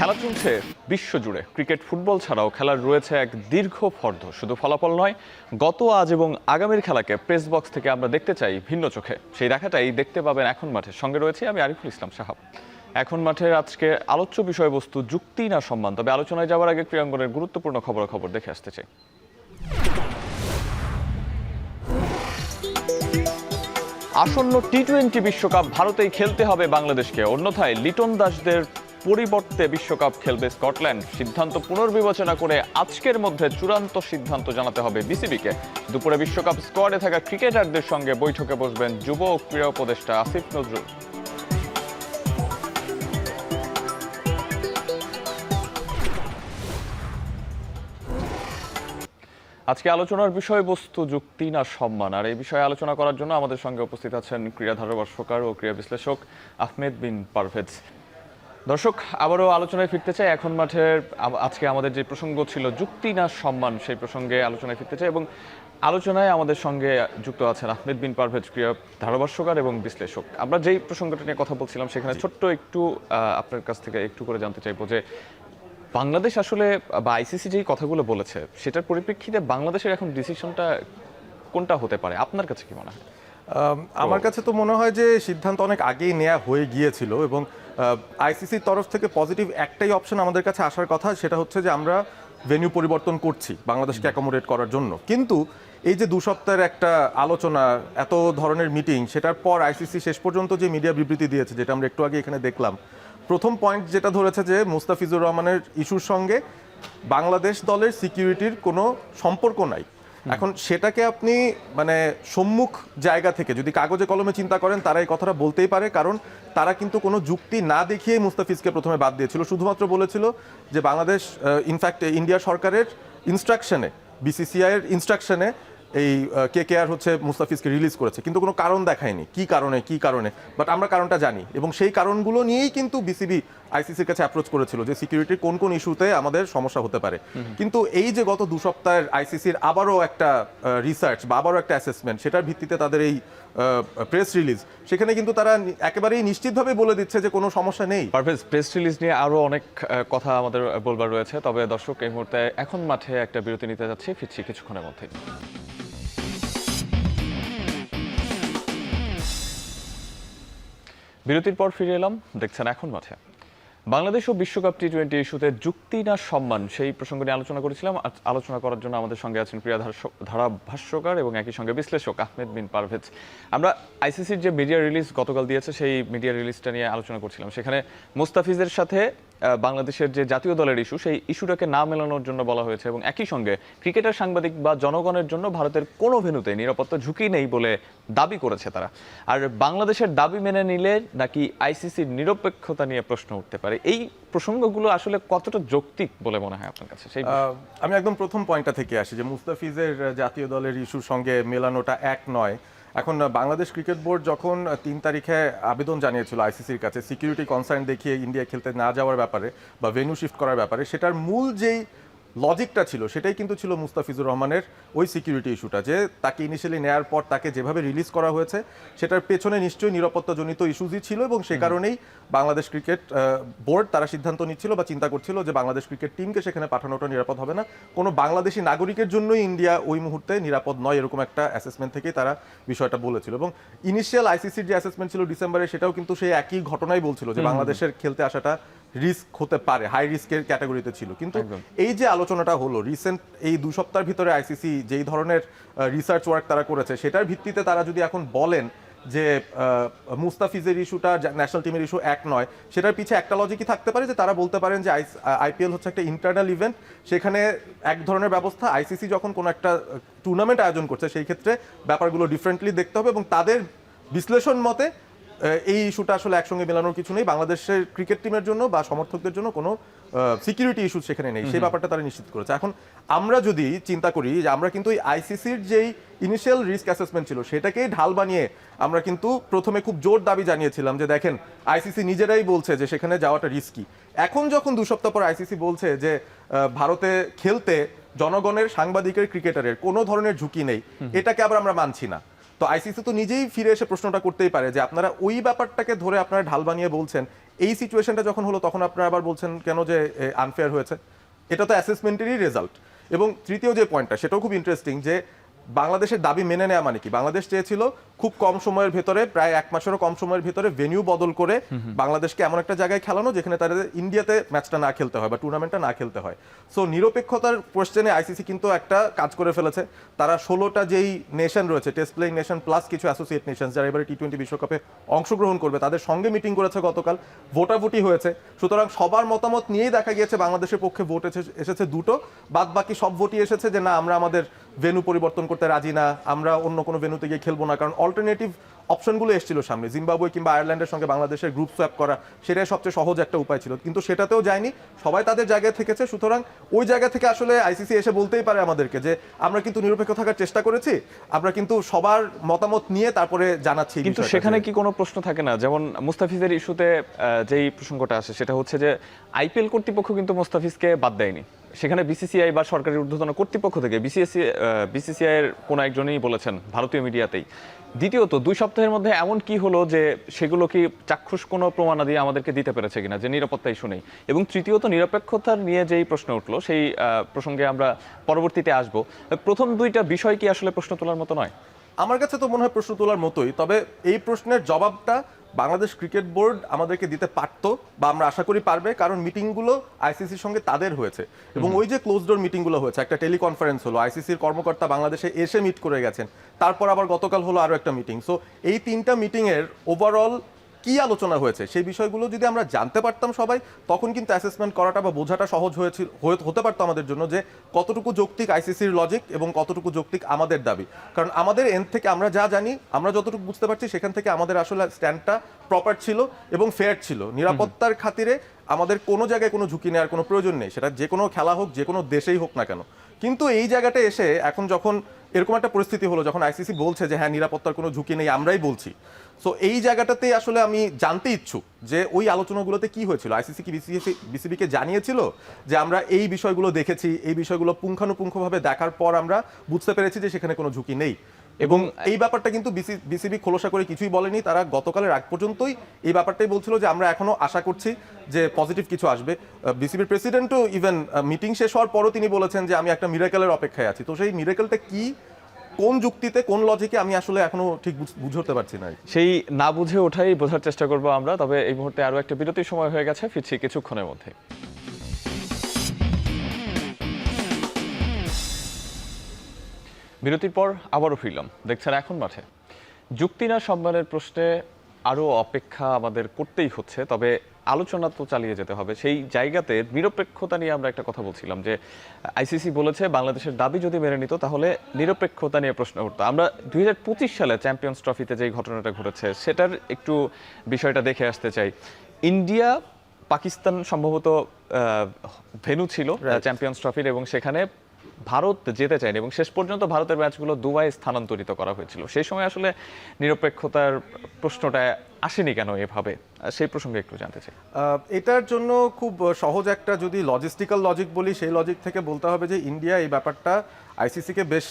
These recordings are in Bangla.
খেলা চলছে বিশ্বজুড়ে। ক্রিকেট ফুটবল ছাড়াও খেলার রয়েছে এক দীর্ঘ ফর্দ। শুধু ফলাফল নয়, গত আজ এবং আগামীর খেলাকে প্রেস বক্স থেকে আমরা দেখতে চাই ভিন্ন চোখে। সেই দেখাটাই দেখতে পাবেন এখন মাঠে। সঙ্গে রয়েছে আমি আরিফুল ইসলাম সাহাব। এখন মাঠের আজকে আলোচ্য বিষয়বস্তু যুক্তি না সম্মান। তবে আলোচনায় যাওয়ার আগে ক্রীড়াঙ্গনের গুরুত্বপূর্ণ খবরাখবর দেখে আসতে চাই। আসন্ন টি-20 বিশ্বকাপ ভারতেই খেলতে হবে বাংলাদেশকে, অন্যথায় লিটন দাসদের পরিবর্তে বিশ্বকাপ খেলবে স্কটল্যান্ড। সিদ্ধান্ত পুনর্বিবেচনা করে আজকের মধ্যে চূড়ান্ত সিদ্ধান্ত জানাতে হবে বিসিবিকে। দুপুরে বিশ্বকাপ স্কোয়াডে থাকা ক্রিকেটারদের সঙ্গে বৈঠকে বসবেন যুব ও ক্রীড়া উপদেষ্টা আসিফ নজরুল। আজকে আলোচনার বিষয়বস্তু যুক্তি না সম্মান, আর এই বিষয়ে আলোচনা করার জন্য আমাদের সঙ্গে উপস্থিত আছেন ক্রীড়া ধারাভাষ্যকার ও ক্রীড়া বিশ্লেষক আহমেদ বিন পারভেজ। দর্শক, আবারও আলোচনায় ফিরতে চাই। এখন মাঠের আজকে আমাদের যে প্রসঙ্গ ছিল যুক্তি না সম্মান, সেই প্রসঙ্গে আলোচনায় ফিরতে চাই এবং আলোচনায় আমাদের সঙ্গে যুক্ত আছেন আহমেদ বিন পারভেজ, ক্রীড়া ধারাভাষ্যকার এবং বিশ্লেষক। আমরা যেই প্রসঙ্গটা নিয়ে কথা বলছিলাম সেখানে ছোট্ট একটু আপনার কাছ থেকে একটু করে জানতে চাইবো যে বাংলাদেশ আসলে বা আইসিসি যেই কথাগুলো বলেছে সেটার পরিপ্রেক্ষিতে বাংলাদেশের এখন ডিসিশনটা কোনটা হতে পারে, আপনার কাছে কি মনে হয়? আমার কাছে তো মনে হয় যে সিদ্ধান্ত অনেক আগেই নেওয়া হয়ে গিয়েছিল এবং আইসিসির তরফ থেকে পজিটিভ একটাই অপশন আমাদের কাছে আসার কথা, সেটা হচ্ছে যে আমরা ভেন্যু পরিবর্তন করছি বাংলাদেশকে অ্যাকোমোডেট করার জন্য। কিন্তু এই যে 2 সপ্তাহের একটা আলোচনা, এত ধরনের মিটিং, সেটার পর আইসিসি শেষ পর্যন্ত যে মিডিয়া বিবৃতি দিয়েছে, যেটা আমরা একটু আগে এখানে দেখলাম, প্রথম পয়েন্ট যেটা ধরেছে যে মুস্তাফিজুর রহমানের ইস্যুর সঙ্গে বাংলাদেশ দলের সিকিউরিটির কোনো সম্পর্ক নাই। এখন সেটাকে আপনি মানে সম্মুখ জায়গা থেকে যদি কাগজে কলমে চিন্তা করেন, তারা এই কথাটা বলতেই পারে, কারণ তারা কিন্তু কোনো যুক্তি না দেখিয়ে মুস্তাফিজকে প্রথমে বাদ দিয়েছিল। শুধুমাত্র বলেছিল যে বাংলাদেশ ইনফ্যাক্ট ইন্ডিয়া সরকারের ইনস্ট্রাকশনে, বিসিসিআই এর ইনস্ট্রাকশনে এই কেকেআর হচ্ছে মুস্তাফিজকে রিলিজ করেছে, কিন্তু কোনো কারণ দেখায়নি কি কারণে। বাট আমরা কারণটা জানি এবং সেই কারণগুলো নিয়েই কিন্তু বিসিবি আইসিসির কাছে অ্যাপ্রোচ করেছিল যে সিকিউরিটির কোন কোন ইস্যুতে আমাদের সমস্যা হতে পারে। কিন্তু এই যে গত 2 সপ্তাহের আইসিসির আবারও একটা রিসার্চ বা আবারও একটা অ্যাসেসমেন্ট, সেটার ভিত্তিতে তাদের এই প্রেস রিলিজ, সেখানে কিন্তু তারা একেবারেই নিশ্চিতভাবে বলে দিচ্ছে যে কোনো সমস্যা নেই। পারভেজ, প্রেস রিলিজ নিয়ে আরও অনেক কথা আমাদের বলবার রয়েছে, তবে দর্শক এই মুহূর্তে এখন মাঠে একটা বিরতি নিতে যাচ্ছি, ফিরছি কিছুক্ষণের মধ্যেই। বিরতির পর ফিরে এলাম, দেখছেন এখন মাঠে। বাংলাদেশ ও বিশ্বকাপ টি-20 ইস্যুতে যুক্তি না সম্মান, সেই প্রসঙ্গ নিয়ে আলোচনা করেছিলাম। আলোচনা করার জন্য আমাদের সঙ্গে আছেন ক্রীড়া ধারাভাষ্যকার এবং একই সঙ্গে বিশ্লেষক আহমেদ বিন পারভেজ। আমরা আইসিসির যে মিডিয়া রিলিজ গতকাল দিয়েছে, সেই মিডিয়া রিলিজটা নিয়ে আলোচনা করছিলাম। সেখানে মুস্তাফিজের সাথে বাংলাদেশের যে জাতীয় দলের ইস্যু, সেই ইস্যুটাকে না মেলানোর জন্য বলা হয়েছে এবং একই সঙ্গে ক্রিকেটার, সাংবাদিক বা জনগণের জন্য ভারতের কোনো ভেন্যুতে নিরাপত্তা ঝুঁকি নেই বলে দাবি করেছে তারা। আর বাংলাদেশের দাবি মেনে নিলে নাকি আইসিসির নিরপেক্ষতা নিয়ে প্রশ্ন উঠতে পারে। এই প্রসঙ্গগুলো আসলে কতটা যৌক্তিক বলে মনে হয় আপনার কাছে? সেই আমি একদম প্রথম পয়েন্টটা থেকে আসি যে মুস্তাফিজের জাতীয় দলের ইস্যুর সঙ্গে মেলানোটা এক নয়। এখন বাংলাদেশ ক্রিকেট বোর্ড যখন 3 তারিখে আবেদন জানিয়েছিল আইসিসির কাছে সিকিউরিটি কনসার্ন দেখিয়ে ইন্ডিয়া খেলতে না যাওয়ার ব্যাপারে বা ভেন্যু শিফট করার ব্যাপারে, সেটার মূল যেই লজিকটা ছিল সেটাই কিন্তু ছিল মুস্তাফিজুর রহমানের ওই সিকিউরিটি ইস্যুটা, যে তাকে ইনিশিয়ালি নেওয়ার পর তাকে যেভাবে রিলিজ করা হয়েছে সেটার পেছনে নিশ্চয়ই নিরাপত্তাজনিত ইস্যুজই ছিল এবং সে কারণেই বাংলাদেশ ক্রিকেট বোর্ড তারা সিদ্ধান্ত নিচ্ছিল বা চিন্তা করছিল যে বাংলাদেশ ক্রিকেট টিমকে সেখানে পাঠানোটা নিরাপদ হবে না, কোনো বাংলাদেশি নাগরিকের জন্যই ইন্ডিয়া ওই মুহূর্তে নিরাপদ নয়, এরকম একটা অ্যাসেসমেন্ট থেকেই তারা বিষয়টা বলেছিল। এবং ইনিশিয়াল আইসিসির যে অ্যাসেসমেন্ট ছিল ডিসেম্বরে, সেটাও কিন্তু সেই একই ঘটনাই বলছিল যে বাংলাদেশের খেলতে আসাটা রিস্ক হতে পারে, হাই রিস্কের ক্যাটাগরিতে ছিল। কিন্তু এই যে আলোচনাটা হলো রিসেন্ট এই 2 সপ্তাহের ভিতরে আইসিসি যেই ধরনের রিসার্চ ওয়ার্ক তারা করেছে, সেটার ভিত্তিতে তারা যদি এখন বলেন যে মুস্তাফিজের ইস্যুটা ন্যাশনাল টিমের ইস্যু এক নয়, সেটার পিছে একটা লজিকই থাকতে পারে যে তারা বলতে পারেন যে আইপিএল হচ্ছে একটা ইন্টারনাল ইভেন্ট, সেখানে এক ধরনের ব্যবস্থা, আইসিসি যখন কোনো একটা টুর্নামেন্ট আয়োজন করছে সেই ক্ষেত্রে ব্যাপারগুলো ডিফারেন্টলি দেখতে হবে এবং তাদের বিশ্লেষণ মতে এই ইস্যুটা আসলে একসঙ্গে মেলানোর কিছু নেই, বাংলাদেশের ক্রিকেট টিমের জন্য বা সমর্থকদের জন্য কোনো সিকিউরিটি ইস্যু সেখানে নেই, সেই ব্যাপারটা তারা নিশ্চিত করেছে। এখন আমরা যদি চিন্তা করি যে আমরা কিন্তু এই আইসিসির যেই ইনিশিয়াল রিস্ক অ্যাসেসমেন্ট ছিল সেটাকেই ঢাল বানিয়ে আমরা কিন্তু প্রথমে খুব জোর দাবি জানিয়েছিলাম যে দেখেন আইসিসি নিজেরাই বলছে যে সেখানে যাওয়াটা রিস্কি। এখন যখন 2 সপ্তাহ পর আইসিসি বলছে যে ভারতে খেলতে জনগণের, সাংবাদিকের, ক্রিকেটারের কোনো ধরনের ঝুঁকি নেই, এটাকে আবার আমরা মানছি না। তো আইসিসি তো নিজেই ফিরে এসে প্রশ্নটা করতেই পারে যে আপনারা ওই ব্যাপারটাকে ধরে আপনারা ঢাল বানিয়ে বলছেন, এই সিচুয়েশনটা যখন হলো তখন আপনারা আবার বলছেন কেন যে আনফেয়ার হয়েছে। এটা তো অ্যাসেসমেন্টেরই রেজাল্ট। এবং তৃতীয় যে পয়েন্টটা সেটাও খুব ইন্টারেস্টিং, যে বাংলাদেশের দাবি মেনে নেওয়া মানে কি, বাংলাদেশ চেয়েছিল খুব কম সময়ের ভেতরে, প্রায় 1 মাসেরও কম সময়ের ভেতরে ভেন্যু বদল করে বাংলাদেশকে এমন একটা জায়গায় খেলানো যেখানে তাদের ইন্ডিয়াতে ম্যাচটা না খেলতে হয় বা টুর্নামেন্টটা না খেলতে হয়। সো নিরপেক্ষতার কোয়েশ্চেনে আইসিসি কিন্তু একটা কাজ করে ফেলেছে। তারা 16টা যেই নেশন রয়েছে, টেস্ট প্লেইং নেশন প্লাস কিছু অ্যাসোসিয়েট নেশন যারা এবারে টি-20 বিশ্বকাপে অংশগ্রহণ করবে, তাদের সঙ্গে মিটিং করেছে গতকাল, ভোটাভুটি হয়েছে। সুতরাং সবার মতামত নিয়েই দেখা গিয়েছে বাংলাদেশের পক্ষে ভোট এসেছে দুটো, বাদ বাকি সব ভোটই এসেছে যে না, আমরা আমাদের ভেন্যু পরিবর্তন করতে রাজি না, আমরা অন্য কোনো ভেন্যুতে গিয়ে খেলবো না। কারণ অল্টারনেটিভ অপশনগুলো এসেছিল সামনে, জিম্বাবুয়ে কিংবা আয়ারল্যান্ডের সঙ্গে বাংলাদেশের গ্রুপ সোয়াপ করা, সেটাই সবচেয়ে সহজ একটা উপায় ছিল, কিন্তু সেটাতেও যায়নি, সবাই তাদের জায়গায় থেকেছে। সুতরাং ওই জায়গা থেকে আসলে আইসিসি এসে বলতেই পারে আমাদেরকে যে আমরা কিন্তু নিরপেক্ষ থাকার চেষ্টা করেছি, আমরা কিন্তু সবার মতামত নিয়ে তারপরে জানাচ্ছি। কিন্তু সেখানে কি কোনো প্রশ্ন থাকে না, যেমন মুস্তাফিজের ইস্যুতে যেই প্রসঙ্গটা আসে সেটা হচ্ছে যে আইপিএল কর্তৃপক্ষ কিন্তু মুস্তাফিজকে বাদ দেয়নি, সেখানে বিসিসিআই বা সরকারের ঊর্ধ্বতন কর্তৃপক্ষ থেকে বিসিসিআই এর কোনো একজনই বলেছেন ভারতীয় মিডিয়াতেই। দ্বিতীয়ত 2 সপ্তাহের মধ্যে এমন কি হলো যে সেগুলো কি চাক্ষুষ কোনো প্রমাণাদি আমাদেরকে দিতে পেরেছে কিনা যে নিরাপত্তা ইস্যু নেই? এবং তৃতীয়ত নিরপেক্ষতার নিয়ে যেই প্রশ্ন উঠলো সেই প্রসঙ্গে আমরা পরবর্তীতে আসবো। প্রথম 2টা বিষয় কি আসলে প্রশ্ন তোলার মতো নয়? আমার কাছে তো মনে হয় প্রশ্ন তোলার মতোই, তবে এই প্রশ্নের জবাবটা বাংলাদেশ ক্রিকেট বোর্ড আমাদেরকে দিতে পারতো বা আমরা আশা করি পারবে, কারণ মিটিংগুলো আইসিসির সঙ্গে তাদের হয়েছে এবং ওই যে ক্লোজ ডোর মিটিংগুলো হয়েছে, একটা টেলিকনফারেন্স হলো, আইসিসির কর্মকর্তা বাংলাদেশে এসে মিট করে গেছেন, তারপর আবার গতকাল হলো আরও একটা মিটিং। সো এই 3টা মিটিংয়ের ওভারঅল কি আলোচনা হয়েছে সেই বিষয়গুলো যদি আমরা জানতে পারতাম সবাই, তখন কিন্তু অ্যাসেসমেন্ট করাটা বা বোঝাটা সহজ হতে পারতো আমাদের জন্য, যে কতটুকু যৌক্তিক আইসিসির লজিক এবং কতটুকু যৌক্তিক আমাদের দাবি। কারণ আমাদের এন্ড থেকে আমরা যা জানি, আমরা যতটুকু বুঝতে পারছি, সেখান থেকে আমাদের আসলে স্ট্যান্ডটা প্রপার ছিল এবং ফেয়ার ছিল। নিরাপত্তার খাতিরে আমাদের কোনো জায়গায় কোনো ঝুঁকি নেওয়ার কোনো প্রয়োজন নেই, সেটা যে কোনো খেলা হোক, যে কোনো দেশেই হোক না কেন। কিন্তু এই জায়গাটা এসে এখন যখন এরকম একটা পরিস্থিতি হলো, যখন আইসিসি বলছে যে হ্যাঁ নিরাপত্তার কোনো ঝুঁকি নেই, আমরাই বলছি, সো এই জায়গাটাতে আসলে আমি জানতে ইচ্ছুক যে ওই আলোচনাগুলোতে কি হয়েছিল। আইসিসি কি বিসিবিকে জানিয়েছিল যে আমরা এই বিষয়গুলো দেখেছি, এই বিষয়গুলো পুঙ্খানুপুঙ্খভাবে দেখার পর আমরা বুঝতে পেরেছি যে সেখানে কোনো ঝুঁকি নেই? এবং এই ব্যাপারটা কিন্তু বিসিবি খোলসা করে কিছুই বলেনি। তারা গতকালের আগ পর্যন্তই এই ব্যাপারটাই বলছিল যে আমরা এখনো আশা করছি যে পজিটিভ কিছু আসবে। বিসিবির প্রেসিডেন্টও ইভেন মিটিং শেষ হওয়ার পরও তিনি বলেছেন যে আমি একটা মিরাকেলের অপেক্ষায় আছি। তো সেই মিরাকেলটা কি, কোন যুক্তিতে, কোন লজিকে, আমি আসলে এখনো ঠিক বুঝতে পারছি না। সেই না বুঝে ওঠাই বোঝার চেষ্টা করবো আমরা। তবে এই মুহূর্তে আরো একটা বিরতির সময় হয়ে গেছে, ফিরছি কিছুক্ষণের মধ্যে। বিরতির পর আবারও ফিরলাম, দেখছেন এখন মাঠে। যুক্তি না সম্মানের প্রশ্নে আরও অপেক্ষা আমাদের করতেই হচ্ছে, তবে আলোচনা তো চালিয়ে যেতে হবে। সেই জায়গাতে নিরপেক্ষতা নিয়ে আমরা একটা কথা বলছিলাম যে আইসিসি বলেছে বাংলাদেশের দাবি যদি মেনে নিত তাহলে নিরপেক্ষতা নিয়ে প্রশ্ন উঠতো। আমরা 2025 সালে চ্যাম্পিয়ন্স ট্রফিতে যেই ঘটনাটা ঘটেছে সেটার একটু বিষয়টা দেখে আসতে চাই। ইন্ডিয়া পাকিস্তান সম্ভবত ভেন্যু ছিল চ্যাম্পিয়ন্স ট্রফির, এবং সেখানে ভারত যেতে চায়নি এবং শেষ পর্যন্ত ভারতের ম্যাচগুলো দুবাই স্থানান্তরিত করা হয়েছিল। সেই সময় আসলে নিরপেক্ষতার প্রশ্নটা আসেনি কেন এভাবে, সেই প্রসঙ্গে একটু জানতে চাই। এটার জন্য খুব সহজ একটা যদি লজিস্টিক্যাল লজিক বলি, সেই লজিক থেকে বলতে হবে যে ইন্ডিয়া এই ব্যাপারটা আইসিসিকে বেশ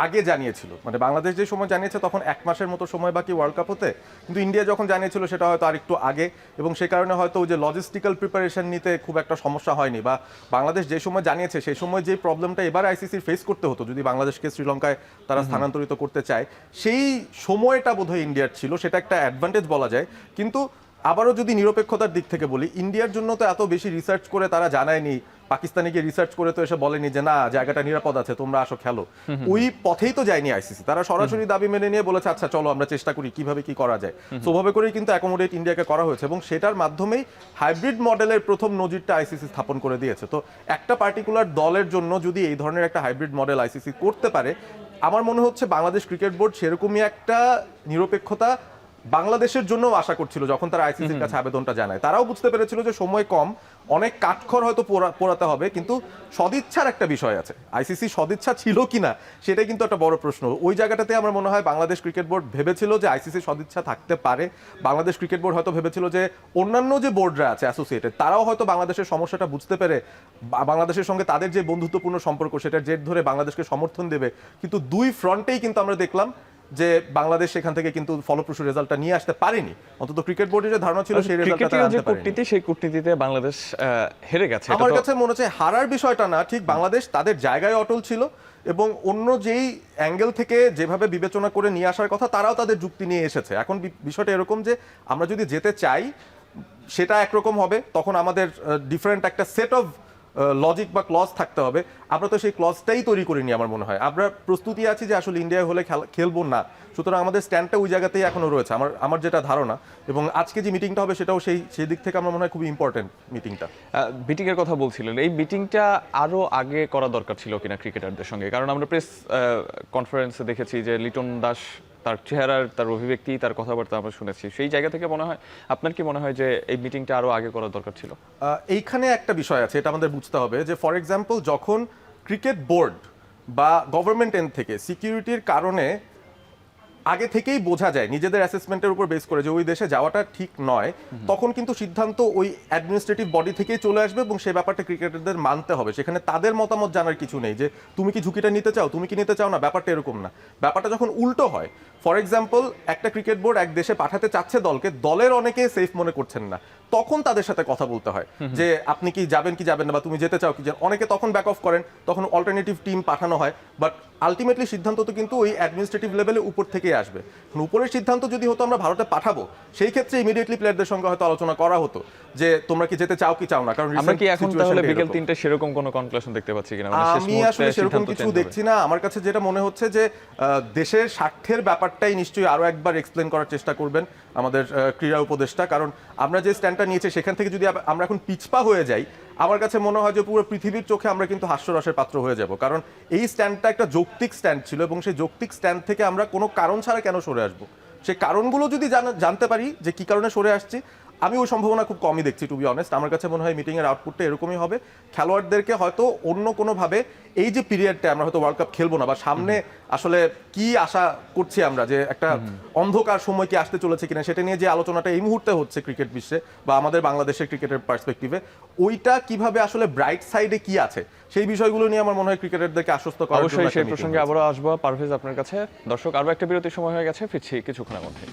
আগে জানিয়েছিল। মানে বাংলাদেশ যে সময় জানিয়েছে তখন 1 মাসের মতো সময় বাকি ওয়ার্ল্ড কাপ হতে, কিন্তু ইন্ডিয়া যখন জানিয়েছিল সেটা হয়তো আরেকটু আগে, এবং সে কারণে হয়তো ওই যে লজিস্টিক্যাল প্রিপারেশন নিতে খুব একটা সমস্যা হয়নি। বা বাংলাদেশ যে সময় জানিয়েছে সেই সময় যে প্রবলেমটা এবার আইসিসির ফেস করতে হতো যদি বাংলাদেশকে শ্রীলঙ্কায় তারা স্থানান্তরিত করতে চায়, সেই সময়টা বোধহয় ইন্ডিয়ার ছিল, সেটা একটা অ্যাডভান্টেজ বলা যায়। কিন্তু আবারও যদি নিরপেক্ষতার দিক থেকে বলি, ইন্ডিয়ার জন্য তো এত বেশি রিসার্চ করে তারা জানায়নি, পাকিস্তানে গিয়ে রিসার্চ করে তো এসে বলেনি যে না জায়গাটা নিরাপদ আছে, তোমরা আসো খেলো। ওই পথেই তো যায়নি আইসিসি, তারা সরাসরি দাবি মেনে নিয়ে বলেছে আচ্ছা চলো আমরা চেষ্টা করি কিভাবে কি করা যায়। স্বভাবে করেই কিন্তু অ্যাকোমোডেট ইন্ডিয়াকে করা হয়েছে এবং সেটার মাধ্যমেই হাইব্রিড মডেলের প্রথম নজিরটা আইসিসি স্থাপন করে দিয়েছে। তো একটা পার্টিকুলার দলের জন্য যদি এই ধরনের একটা হাইব্রিড মডেল আইসিসি করতে পারে, আমার মনে হচ্ছে বাংলাদেশ ক্রিকেট বোর্ড সেরকমই একটা নিরপেক্ষতা বাংলাদেশের জন্য আশা করছিল যখন তারা আইসিসির কাছে আবেদনটা জানায়। তারাও বুঝতে পেরেছিল যে সময় কম, অনেক কাঠখড় হয়তো পোড়াতে হবে, কিন্তু সদিচ্ছার একটা বিষয় আছে। আইসিসি সদিচ্ছা ছিল কিনা সেটাই কিন্তু একটা বড় প্রশ্ন। ওই জায়গাটাতে আমার মনে হয় বাংলাদেশ ক্রিকেট বোর্ড ভেবেছিল যে আইসিসি সদিচ্ছা থাকতে পারে। বাংলাদেশ ক্রিকেট বোর্ড হয়তো ভেবেছিল যে অন্যান্য যে বোর্ডরা আছে অ্যাসোসিয়েটেড, তারাও হয়তো বাংলাদেশের সমস্যাটা বুঝতে পেরে বাংলাদেশের সঙ্গে তাদের যে বন্ধুত্বপূর্ণ সম্পর্ক সেটার জের ধরে বাংলাদেশকে সমর্থন দেবে। কিন্তু দুই ফ্রন্টেই কিন্তু আমরা দেখলাম যে বাংলাদেশ সেখান থেকে কিন্তু ফলপ্রসূ রেজাল্টটা নিয়ে আসতে পারেনি। অন্তত ক্রিকেট বোর্ডের যে ধারণা ছিল সেই রেজাল্টটা তারা আনতে পারেনি। কূটনীতি, সেই কূটনীতিতে বাংলাদেশ হেরে গেছে। আমার কাছে মনে হচ্ছে হারার বিষয়টা না, ঠিক বাংলাদেশ তাদের জায়গায় অটল ছিল এবং অন্য যেই অ্যাঙ্গেল থেকে যেভাবে বিবেচনা করে নিয়ে আসার কথা তারাও তাদের যুক্তি নিয়ে এসেছে। এখন বিষয়টা এরকম যে আমরা যদি যেতে চাই সেটা একরকম হবে, তখন আমাদের ডিফারেন্ট একটা সেট অফ লজিক বা ক্লজ থাকতে হবে। আমরা তো সেই ক্লজটাই তৈরি করিনি। আমার মনে হয় আমরা প্রস্তুতি আছি যে আসলে ইন্ডিয়া হলে খেলবো না, সুতরাং আমাদের স্ট্যান্ডটা ওই জায়গাতেই এখনো রয়েছে আমার যেটা ধারণা। এবং আজকে যে মিটিংটা হবে সেটাও সেই দিক থেকে আমার মনে হয় খুবই ইম্পর্টেন্ট মিটিংটা। মিটিংয়ের কথা বলছিলেন, এই মিটিংটা আরো আগে করা দরকার ছিল কিনা ক্রিকেটারদের সঙ্গে? কারণ আমরা প্রেস কনফারেন্সে দেখেছি যে লিটন দাস তার চেহারার, তার অভিব্যক্তি, তার কথাবার্তা আমরা শুনেছি। সেই জায়গা থেকে মনে হয়, আপনার কি মনে হয় যে এই মিটিংটা আরো আগে করা দরকার ছিল? এইখানে একটা বিষয় আছে, এটা আমাদের বুঝতে হবে যে ফর এক্সাম্পল যখন ক্রিকেট বোর্ড বা গভর্নমেন্ট এন্ড থেকে সিকিউরিটির কারণে আগে থেকেই বোঝা যায় নিজেদের অ্যাসেসমেন্টের উপর বেস করে যে ওই দেশে যাওয়াটা ঠিক নয়, তখন কিন্তু সিদ্ধান্ত ওই অ্যাডমিনিস্ট্রেটিভ বডি থেকেই চলে আসবে এবং সেই ব্যাপারটা ক্রিকেটারদের মানতে হবে। সেখানে তাদের মতামত জানার কিছু নেই যে তুমি কি ঝুঁকিটা নিতে চাও, তুমি কি নিতে চাও না, ব্যাপারটা এরকম না। ব্যাপারটা যখন উল্টো হয়, ফর এক্সাম্পল একটা ক্রিকেট বোর্ড এক দেশে পাঠাতে চাচ্ছে দলকে, দলের অনেকে সেফ মনে করছেন না, তখন তাদের সাথে কথা বলতে হয় যে আপনি কি যাবেন কি যাবেন না, বা তুমি যেতে চাও কি। অনেকে তখন ব্যাক অফ করেন, তখন অল্টারনেটিভ টিম পাঠানো হয়, বাট আলটিমেটলি সিদ্ধান্ত তো কিন্তু ওই অ্যাডমিনিস্ট্রেটিভ লেভেলে উপর থেকেই আসবে। উপরের সিদ্ধান্ত যদি হতো আমরা ভারতে পাঠাবো, সেই ক্ষেত্রে ইমিডিয়েটলি প্লেয়ারদের সঙ্গে হয়তো আলোচনা করা হতো যে তোমরা কি যেতে চাও কি চাও না। কারণ আমরা কি এখন তাহলে বিকেল 3টে সেরকম কোনো কনক্লুশন দেখতে পাচ্ছি কিনা? আমি আসলে সেরকম কিছু দেখছি না। আমার কাছে যেটা মনে হচ্ছে যে দেশের স্বার্থের ব্যাপারটাই নিশ্চয়ই আরো একবার এক্সপ্লেন করার চেষ্টা করবেন আমাদের ক্রীড়া উপদেষ্টা। কারণ আমরা যে স্ট্যান্ডটা নিয়েছি সেখান থেকে যদি আমরা এখন পিছপা হয়ে যাই, আমার কাছে মনে হয় যে পুরো পৃথিবীর চোখে আমরা কিন্তু হাস্যরসের পাত্র হয়ে যাব। কারণ এই স্ট্যান্ডটা একটা যৌক্তিক স্ট্যান্ড ছিল এবং সেই যৌক্তিক স্ট্যান্ড থেকে আমরা কোনো কারণ ছাড়া কেন সরে আসবো, সেই কারণগুলো যদি জানতে পারি যে কি কারণে সরে আসছি, আমি ওই সম্ভাবনা খুব কমই দেখছি টু বি অনেস্ট। আমার কাছে মনে হয় মিটিংয়ের আউটপুটটা এরকমই হবে। খেলোয়াড়দেরকে হয়তো অন্য কোনোভাবে এই যে পিরিয়ডটা আমরা হয়তো ওয়ার্ল্ড কাপ খেলবো না, বা সামনে আসলে কি আশা করছি আমরা, যে একটা অন্ধকার সময় কি আসতে চলেছে কিনা, সেটা নিয়ে যে আলোচনাটা এই মুহূর্তে হচ্ছে ক্রিকেট বিশ্বে বা আমাদের বাংলাদেশের ক্রিকেটের পার্সপেক্টিভে, ওইটা কিভাবে আসলে ব্রাইট সাইডে কি আছে সেই বিষয়গুলো নিয়ে আমার মনে হয় ক্রিকেটারদেরকে আশ্বস্ত করার জন্য অবশ্যই সেই প্রসঙ্গে আবারও আসবো পারভেজ আপনার কাছে। দর্শক, আরো একটা বিরতির সময় হয়ে গেছে, ফিরছি কিছুক্ষণের মধ্যে।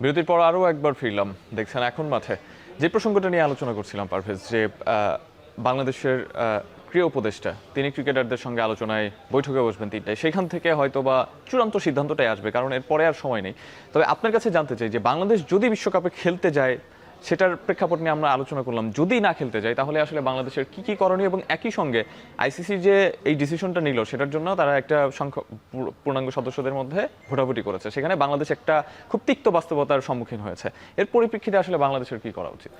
বিরতির পর আরও একবার ফিরলাম, দেখছেন এখন মাঠে। যে প্রসঙ্গটা নিয়ে আলোচনা করছিলাম পারভেজ, যে বাংলাদেশের ক্রীড়া উপদেষ্টা তিনি ক্রিকেটারদের সঙ্গে আলোচনায় বৈঠকে বসবেন 3টায়, সেখান থেকে হয়তো বা চূড়ান্ত সিদ্ধান্তটাই আসবে, কারণ এরপরে আর সময় নেই। তবে আপনার কাছে জানতে চাই যে বাংলাদেশ যদি বিশ্বকাপে খেলতে যায়, সেটার প্রেক্ষাপট নিয়ে আমরা আলোচনা করলাম। যদি না খেলতে যায় তাহলে আসলে বাংলাদেশের কি কি করণীয়, এবং একই সঙ্গে আইসিসি যে এই ডিসিশনটা নিল সেটার জন্য তারা একটা পূর্ণাঙ্গ সদস্যদের মধ্যে ভোটাভুটি করেছে, সেখানে বাংলাদেশ একটা খুব তিক্ত বাস্তবতার সম্মুখীন হয়েছে। এর পরিপ্রেক্ষিতে আসলে বাংলাদেশের কি করা উচিত?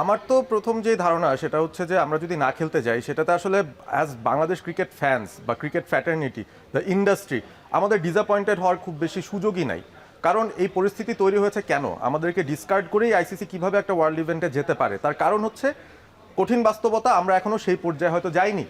আমার তো প্রথম যে ধারণা সেটা হচ্ছে যে আমরা যদি না খেলতে যাই, সেটাতে আসলে অ্যাজ বাংলাদেশ ক্রিকেট ফ্যান্স বা ক্রিকেট ফ্র্যাটার্নিটি, দ্য ইন্ডাস্ট্রি, আমাদের ডিসঅ্যাপয়েন্টেড হওয়ার খুব বেশি সুযোগই নাই। কারণ এই পরিস্থিতি তৈরি হয়েছে কেন, আমাদেরকে ডিসকার্ড করেই আইসিসি কিভাবে একটা ওয়ার্ল্ড ইভেন্টে যেতে পারে, তার কারণ হচ্ছে কঠিন বাস্তবতা। আমরা এখনো সেই পর্যায়ে হয়তো যাইনি,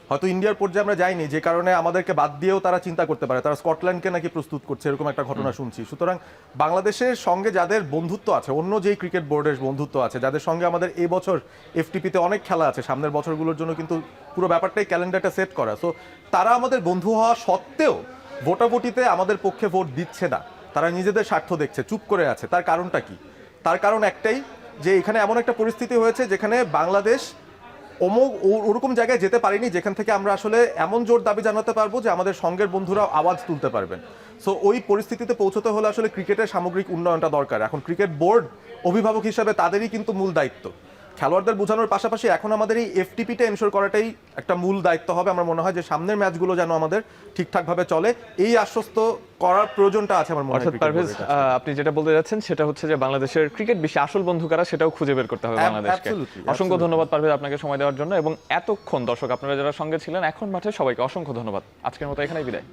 হয়তো ইন্ডিয়ার পর্যায়ে আমরা যাইনি, যে কারণে আমাদেরকে বাদ দিয়েও তারা চিন্তা করতে পারে। তারা স্কটল্যান্ডকে নাকি প্রস্তুত করছে, এরকম একটা ঘটনা শুনছি। সুতরাং বাংলাদেশের সঙ্গে যাদের বন্ধুত্ব আছে, অন্য যেই ক্রিকেট বোর্ডের বন্ধুত্ব আছে, যাদের সঙ্গে আমাদের এই বছর এফটিপিতে অনেক খেলা আছে, সামনের বছরগুলোর জন্য কিন্তু পুরো ব্যাপারটাই ক্যালেন্ডারটা সেট করা, সো তারা আমাদের বন্ধু হওয়া সত্ত্বেও ভোটাভুটিতে আমাদের পক্ষে ভোট দিচ্ছে না। তারা নিজেদের স্বার্থ দেখছে, চুপ করে আছে। তার কারণটা কি? তার কারণ একটাই, যে এখানে এমন একটা পরিস্থিতি হয়েছে যেখানে বাংলাদেশ ওরকম জায়গায় যেতে পারিনি যেখান থেকে আমরা আসলে এমন জোর দাবি জানাতে পারবো যে আমাদের সঙ্গের বন্ধুরাও আওয়াজ তুলতে পারবেন। সো ওই পরিস্থিতিতে পৌঁছতে হলে আসলে ক্রিকেটের সামগ্রিক উন্নয়নটা দরকার। এখন ক্রিকেট বোর্ড অভিভাবক হিসাবে তাদেরই কিন্তু মূল দায়িত্ব। খেলোয়াড়দের বোঝানোর পাশাপাশি এখন আমাদের এই এফটিপিটা এনশোর করাটাই একটা মূল দায়িত্ব হবে। আমার মনে হয় যে সামনের ম্যাচগুলো যেন আমাদের ঠিকঠাকভাবে চলে, এই আশ্বস্ত করার প্রয়োজনটা আছে আমার মনে হয়। পারভেজ, আপনি যেটা বলতে যাচ্ছেন সেটা হচ্ছে যে বাংলাদেশের ক্রিকেট বিশ্বে আসল বন্ধু কারা সেটাও খুঁজে বের করতে হবে বাংলাদেশকে। অসংখ্য ধন্যবাদ পারভেজ আপনাকে সময় দেওয়ার জন্য, এবং এতক্ষণ দর্শক আপনারা যারা সঙ্গে ছিলেন এখন মাঠে সবাইকে অসংখ্য ধন্যবাদ। আজকের মতো এখানেই বিদায়।